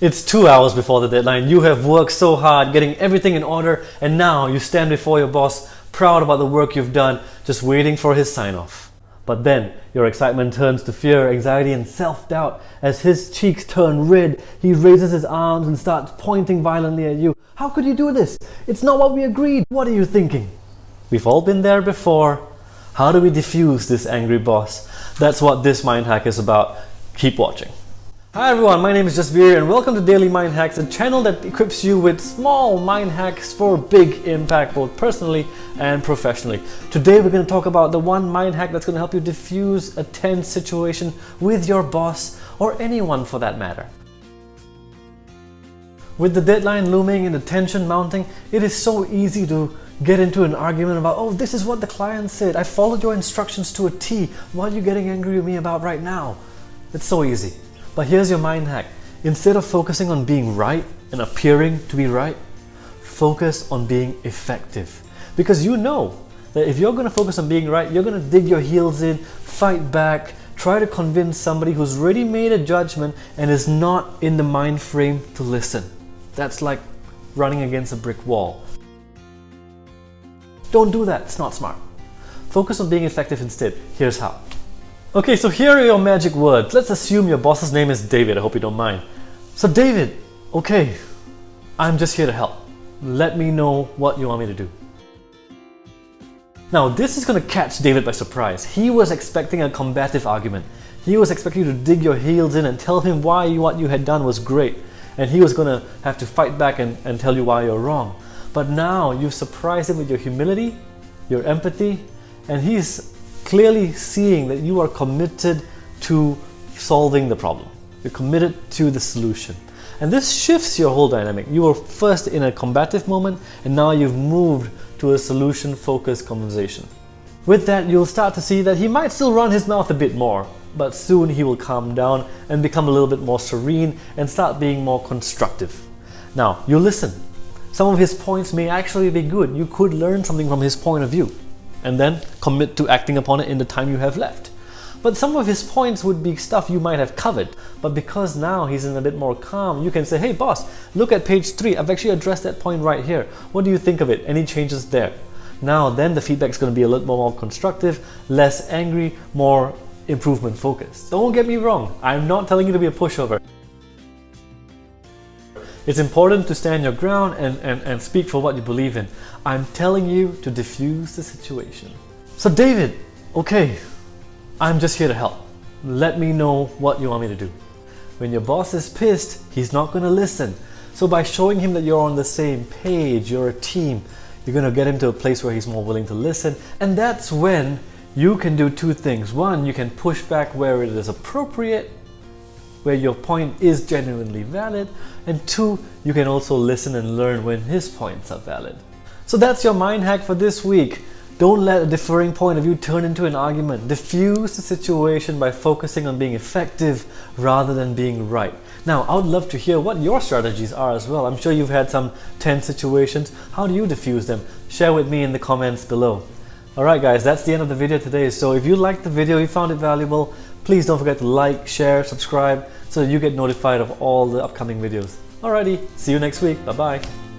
It's 2 hours before the deadline. You have worked so hard, getting everything in order, and now you stand before your boss, proud about the work you've done, just waiting for his sign-off. But then, your excitement turns to fear, anxiety, and self-doubt. As his cheeks turn red, he raises his arms and starts pointing violently at you. How could you do this? It's not what we agreed. What are you thinking? We've all been there before. How do we diffuse this angry boss? That's what this mind hack is about. Keep watching. Hi everyone, my name is Jasbir and welcome to Daily Mind Hacks, a channel that equips you with small mind hacks for big impact both personally and professionally. Today we're going to talk about the one mind hack that's going to help you diffuse a tense situation with your boss or anyone for that matter. With the deadline looming and the tension mounting, it is so easy to get into an argument about, oh, this is what the client said, I followed your instructions to a T, what are you getting angry with me about right now? It's so easy. But here's your mind hack. Instead of focusing on being right and appearing to be right, focus on being effective. Because you know that if you're going to focus on being right, you're going to dig your heels in, fight back, try to convince somebody who's already made a judgment and is not in the mind frame to listen. That's like running against a brick wall. Don't do that, it's not smart. Focus on being effective instead. Here's how. Okay, so here are your magic words. Let's assume your boss's name is David. I hope you don't mind. So David, okay, I'm just here to help. Let me know what you want me to do. Now this is going to catch David by surprise. He was expecting a combative argument. He was expecting you to dig your heels in and tell him why what you had done was great. And he was going to have to fight back and tell you why you're wrong. But now you've surprised him with your humility, your empathy, and he's clearly seeing that you are committed to solving the problem. You're committed to the solution. And this shifts your whole dynamic. You were first in a combative moment and now you've moved to a solution-focused conversation. With that, you'll start to see that he might still run his mouth a bit more, but soon he will calm down and become a little bit more serene and start being more constructive. Now, you listen. Some of his points may actually be good. You could learn something from his point of view and then commit to acting upon it in the time you have left. But some of his points would be stuff you might have covered, but because now he's in a bit more calm, you can say, hey boss, look at page 3, I've actually addressed that point right here. What do you think of it? Any changes there? Now then the feedback is going to be a little more constructive, less angry, more improvement focused. Don't get me wrong, I'm not telling you to be a pushover. It's important to stand your ground and speak for what you believe in. I'm telling you to diffuse the situation. So David, okay, I'm just here to help. Let me know what you want me to do. When your boss is pissed, he's not going to listen. So by showing him that you're on the same page, you're a team, you're going to get him to a place where he's more willing to listen. And that's when you can do two things. One, you can push back where it is appropriate, where your point is genuinely valid, and two, you can also listen and learn when his points are valid. So that's your mind hack for this week. Don't let a differing point of view turn into an argument. Diffuse the situation by focusing on being effective rather than being right. Now, I would love to hear what your strategies are as well. I'm sure you've had some tense situations. How do you diffuse them? Share with me in the comments below. Alright guys, that's the end of the video today. So if you liked the video, you found it valuable, please don't forget to like, share, subscribe so that you get notified of all the upcoming videos. Alrighty, see you next week. Bye bye.